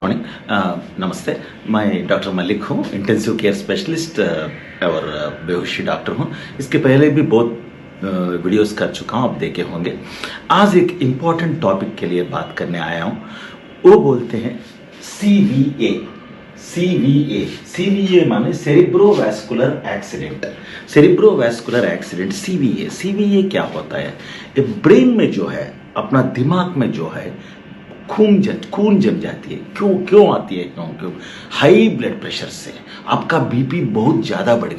Morning. नमस्ते। मैं doctor Malik हूँ, इंटेंसिव केयर स्पेशलिस्ट और बेहोशी डॉक्टर हूँ। इसके पहले भी बहुत वीडियोस कर चुका हूँ, आप देखे होंगे। आज एक इम्पॉर्टेंट टॉपिक के लिए बात करने आया हूँ। वो बोलते हैं CVA। CVA माने सेरिब्रोवैस्कुलर एक्सीडेंट। सेरिब्रोवैस्कुलर एक्सीडेंट CVA क्या होता है? ये ब्रेन में जो है, अपना दिमाग में जो है खून जम जाती है। क्यों आती है? क्यों? हाई ब्लड प्रेशर से आपका बीपी बहुत ज्यादा बढ़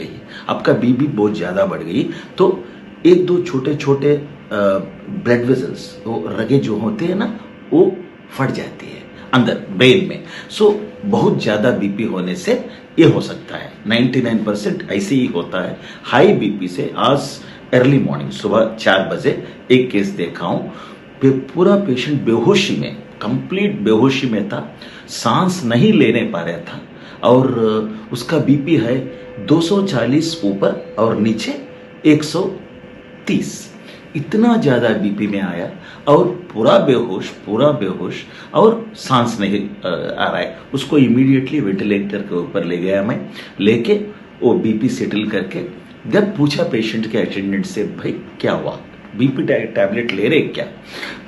गई। तो एक दो छोटे छोटे ब्लड वेसल्स, वो रगे जो होते हैं ना, वो फट जाती है अंदर ब्रेन में। सो बहुत ज्यादा बीपी होने से ये हो सकता है। 99% ऐसे ही होता है हाई बीपी से। आज अर्ली मॉर्निंग सुबह 4 बजे एक केस देखा हूं, पूरा पेशेंट बेहोशी में, कंप्लीट बेहोशी में था, सांस नहीं लेने पा रहा था और उसका बीपी है 240 ऊपर और नीचे 130। इतना ज्यादा बीपी में आया और पूरा बेहोश और सांस नहीं आ रहा है। उसको इमीडिएटली वेंटिलेटर के ऊपर ले गया मैं, लेके वो बीपी सेटल करके जब पूछा पेशेंट के अटेंडेंट से, भाई क्या हुआ, बीपी टैबलेट ले रहे क्या?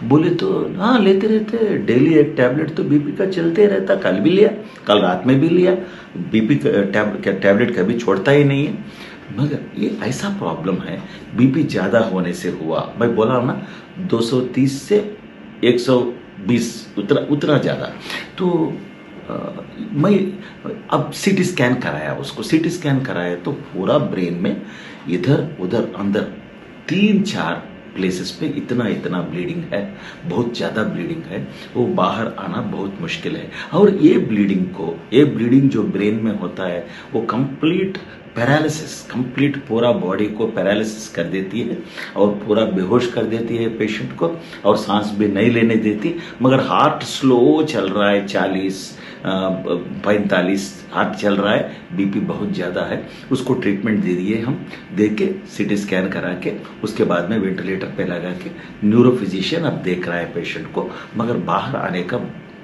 बोले तो हाँ लेते रहते, डेली एक टैबलेट तो बीपी का चलते रहता, कल भी लिया, कल रात में भी लिया, बीपी टैबलेट कभी छोड़ता ही नहीं है। मगर ये ऐसा प्रॉब्लम है, बीपी ज्यादा होने से हुआ। मैं बोला ना 230 से 120 उतना ज्यादा। तो मैं अब सीटी स्कैन कराया तो पूरा ब्रेन में इधर उधर अंदर 3-4 प्लेसेस पे इतना ब्लीडिंग है, बहुत ज्यादा ब्लीडिंग है। वो बाहर आना बहुत मुश्किल है। और ये ब्लीडिंग जो ब्रेन में होता है, वो कंप्लीट पूरा बॉडी को पैरालिसिस कर देती है और पूरा बेहोश कर देती है पेशेंट को, और सांस भी नहीं लेने देती। मगर हार्ट स्लो चल रहा है, 40-45 हार्ट चल रहा है, बीपी बहुत ज्यादा है। उसको ट्रीटमेंट दे दिए हम, दे के सीटी स्कैन करा के उसके बाद में वेंटिलेटर पे लगा के न्यूरोफिजिशियन अब देख रहा है पेशेंट को। मगर बाहर आने का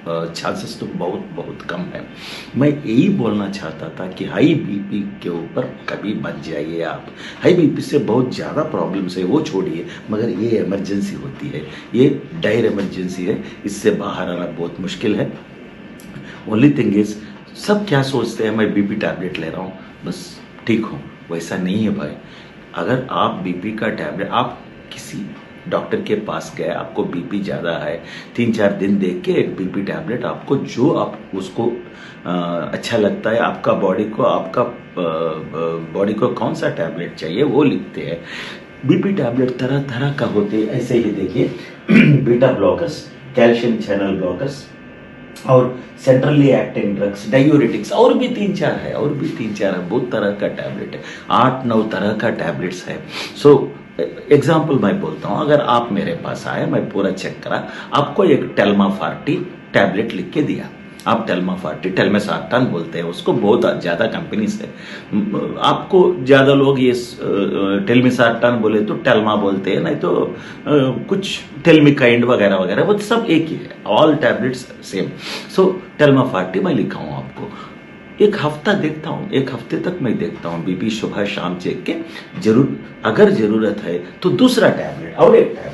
चांसेस तो बहुत कम है। मैं यही बोलना चाहता था कि हाई बीपी के ऊपर कभी मत जाइए आप। हाई बीपी से बहुत ज्यादा प्रॉब्लम्स है, वो छोड़िए, मगर ये इमरजेंसी होती है, ये डायर इमरजेंसी है, इससे बाहर आना बहुत मुश्किल है। ओनली थिंग इज, सब क्या सोचते हैं मैं बीपी टैबलेट ले रहा हूँ बस ठीक हूँ। वैसा नहीं है भाई। अगर आप बीपी का टैबलेट, आप किसी डॉक्टर के पास गए, आपको बीपी ज्यादा है, 3-4 दिन देख के एक बीपी टैबलेट आपको, जो आप उसको अच्छा लगता है, आपका बॉडी को कौन सा टैबलेट चाहिए वो लिखते हैं। बीपी टैबलेट तरह तरह का होते हैं, ऐसे ही देखिए beta blockers, calcium channel blockers और सेंट्रली एक्टिंग ड्रग्स, डायूरेटिक्स, और भी 3-4 है, बहुत तरह का टैबलेट है, 8-9 तरह का टैबलेट्स है। सो एग्जाम्पल मैं बोलता हूं, अगर आप मेरे पास आए, मैं पूरा चेक करा, आपको एक टेल्माफार्टी टैबलेट लिख के दिया। आप टेल्माफार्टी, टेल्मेसार्टान बोलते हैं उसको, बहुत ज्यादा कंपनी से, आपको ज्यादा लोग ये टेल्मेसार्टान बोले तो टेल्मा बोलते हैं, नहीं तो कुछ टेल्मिकाइंड वगैरह वगैरह, वो सब एक ही है, ऑल टैबलेट्स सेम। सो टेल्माफार्टी मैं लिखा हूं आपको, एक हफ्ता देखता हूं, एक हफ्ते तक मैं देखता हूं बीपी, सुबह शाम चेक के, अगर जरूरत है तो दूसरा टैबलेट और एक टैबलेट,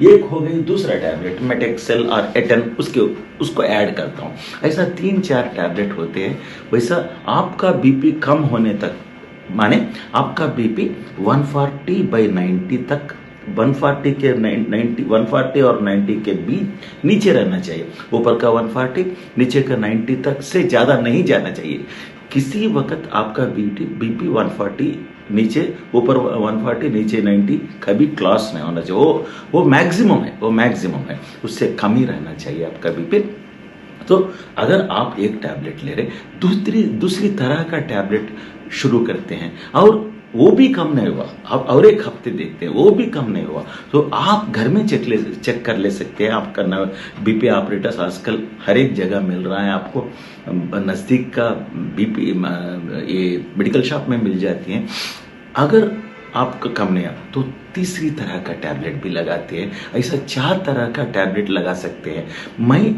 एक हो गई, दूसरा टैबलेट मेटेक्सेल और एटन, उसको ऐड करता हूं। ऐसा 3-4 टैबलेट होते हैं। वैसा आपका बीपी कम होने तक, माने आपका बीपी 140/90 तक, 140 और 90 के बीच नीचे रहना चाहिए। ऊपर का 140, नीचे का 90 तक से ज्यादा नहीं जाना चाहिए। किसी वक्त आपका बीपी 140 नीचे, ऊपर 140 नीचे 90 कभी क्लास नहीं होना चाहिए। वो मैक्सिमम है, उससे कम ही रहना चाहिए आपका बीपी। तो अगर आप एक टैबलेट ले रहे, दूसरी तरह का टैबलेट शुरू करते हैं और वो भी कम नहीं हुआ, अब और एक हफ्ते देखते हैं, वो भी कम नहीं हुआ, तो आप घर में चेक कर ले सकते हैं। आपका बीपी ऑपरेटर्स आजकल हर एक जगह मिल रहा है आपको, नजदीक का बीपी ये मेडिकल शॉप में मिल जाती हैं। अगर आपका कम नहीं आ तो तीसरी तरह का टैबलेट भी लगाते हैं। ऐसा 4 तरह का टैबलेट लगा सकते हैं। मैं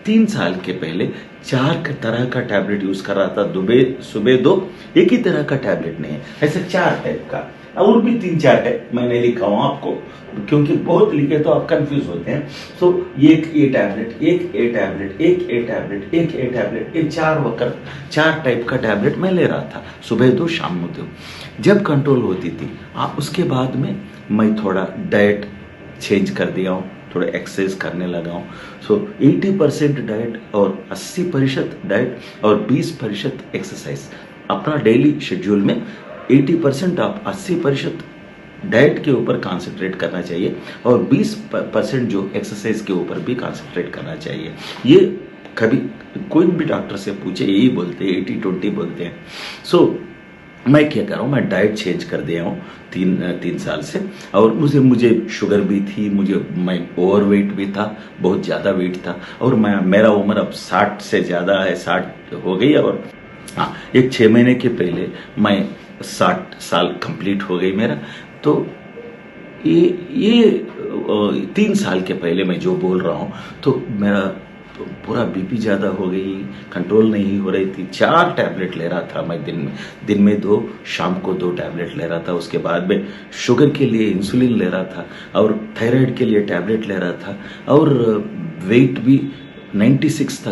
3 साल के पहले 4 तरह का टैबलेट यूज कर रहा था। सुबह 2, एक ही तरह का टैबलेट नहीं है, ऐसे 4 टाइप का, और भी 3-4 टाइप मैंने लिखा हूं आपको, क्योंकि बहुत लिखे तो आप कंफ्यूज होते हैं। सो एक ए टैबलेट, एक ए टैबलेट, एक ए टैबलेट, एक ए टैबलेट, ये 4 टाइप का टैबलेट मैं ले रहा था, सुबह 2 शाम में 2। जब कंट्रोल होती थी उसके बाद में मैं थोड़ा डाइट चेंज कर दिया हूँ, थोड़ा एक्सरसाइज करने लगा हूँ। सो 80% डाइट और 80% डाइट और 20% एक्सरसाइज अपना डेली शेड्यूल में। 80% आप 80% डाइट के ऊपर कंसंट्रेट करना चाहिए और 20% जो एक्सरसाइज के ऊपर भी कंसंट्रेट करना चाहिए। ये कभी कोई भी डॉक्टर से पूछे यही बोलते हैं, 80-20 बोलते हैं। सो मैं क्या कर रहा हूँ, मैं डाइट चेंज कर दिया हूँ 3 साल से। और मुझे शुगर भी थी, मैं ओवरवेट भी था, बहुत ज़्यादा वेट था, और मेरा उम्र अब 60 से ज़्यादा है, 60 हो गई। और हाँ, एक 6 महीने के पहले मैं 60 साल कंप्लीट हो गई मेरा। तो ये 3 साल के पहले मैं जो बोल रहा हूँ, तो मेरा पूरा बीपी ज़्यादा हो गई, कंट्रोल नहीं हो रही थी। 4 टैबलेट ले रहा था मैं दिन में 2, शाम को 2 टैबलेट ले रहा था। उसके बाद में शुगर के लिए इंसुलिन ले रहा था, और थायराइड के लिए टैबलेट ले रहा था, और वेट भी 96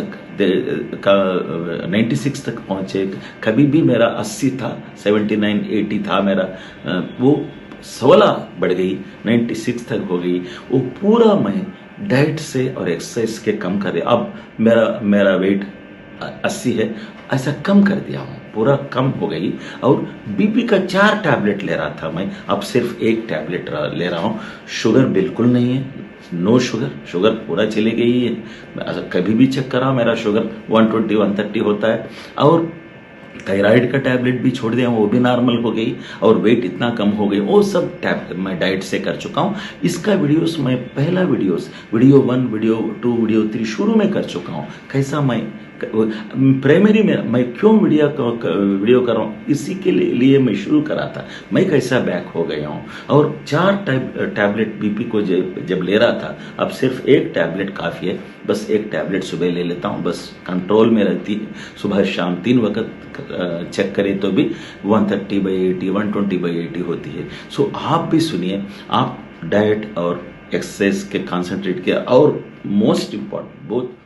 तक पहुंचे। कभी भी मेरा 80 था, 79-80 था मेरा, वो 16 बढ़ गई, 96 तक हो गई। वो पूरा मैं डाइट से और एक्सरसाइज के कम कर दिया। अब मेरा वेट 80 है, ऐसा कम कर दिया हूँ, पूरा कम हो गई। और बीपी का 4 टैबलेट ले रहा था मैं, अब सिर्फ 1 टैबलेट ले रहा हूँ। शुगर बिल्कुल नहीं है, नो शुगर पूरा चली गई है। कभी भी चेक करा मेरा शुगर 120-130 होता है। और थायराइड का टैबलेट भी छोड़ दिया, वो भी नॉर्मल हो गई, और वेट इतना कम हो गई। वो सब टैबलेट मैं डाइट से कर चुका हूँ। इसका वीडियोस मैं पहला वीडियो 1, वीडियो 2, वीडियो 3 शुरू में कर चुका हूँ। कैसा मैं प्राइमरी में मैं क्यों वीडियो कर रहा हूँ, इसी के लिए मैं शुरू करा था। मैं कैसा बैक हो गया हूँ। और 4 टैबलेट बीपी को जब ले रहा था, अब सिर्फ 1 टैबलेट काफ़ी है। बस 1 टैबलेट सुबह ले लेता हूँ, बस कंट्रोल में रहती है। सुबह शाम 3 वक्त चेक करें तो भी 130/80, 120/80 होती है। सो आप भी सुनिए, आप डाइट और एक्सरसाइज के कंसंट्रेट किया, और मोस्ट इम्पॉर्टेंट बहुत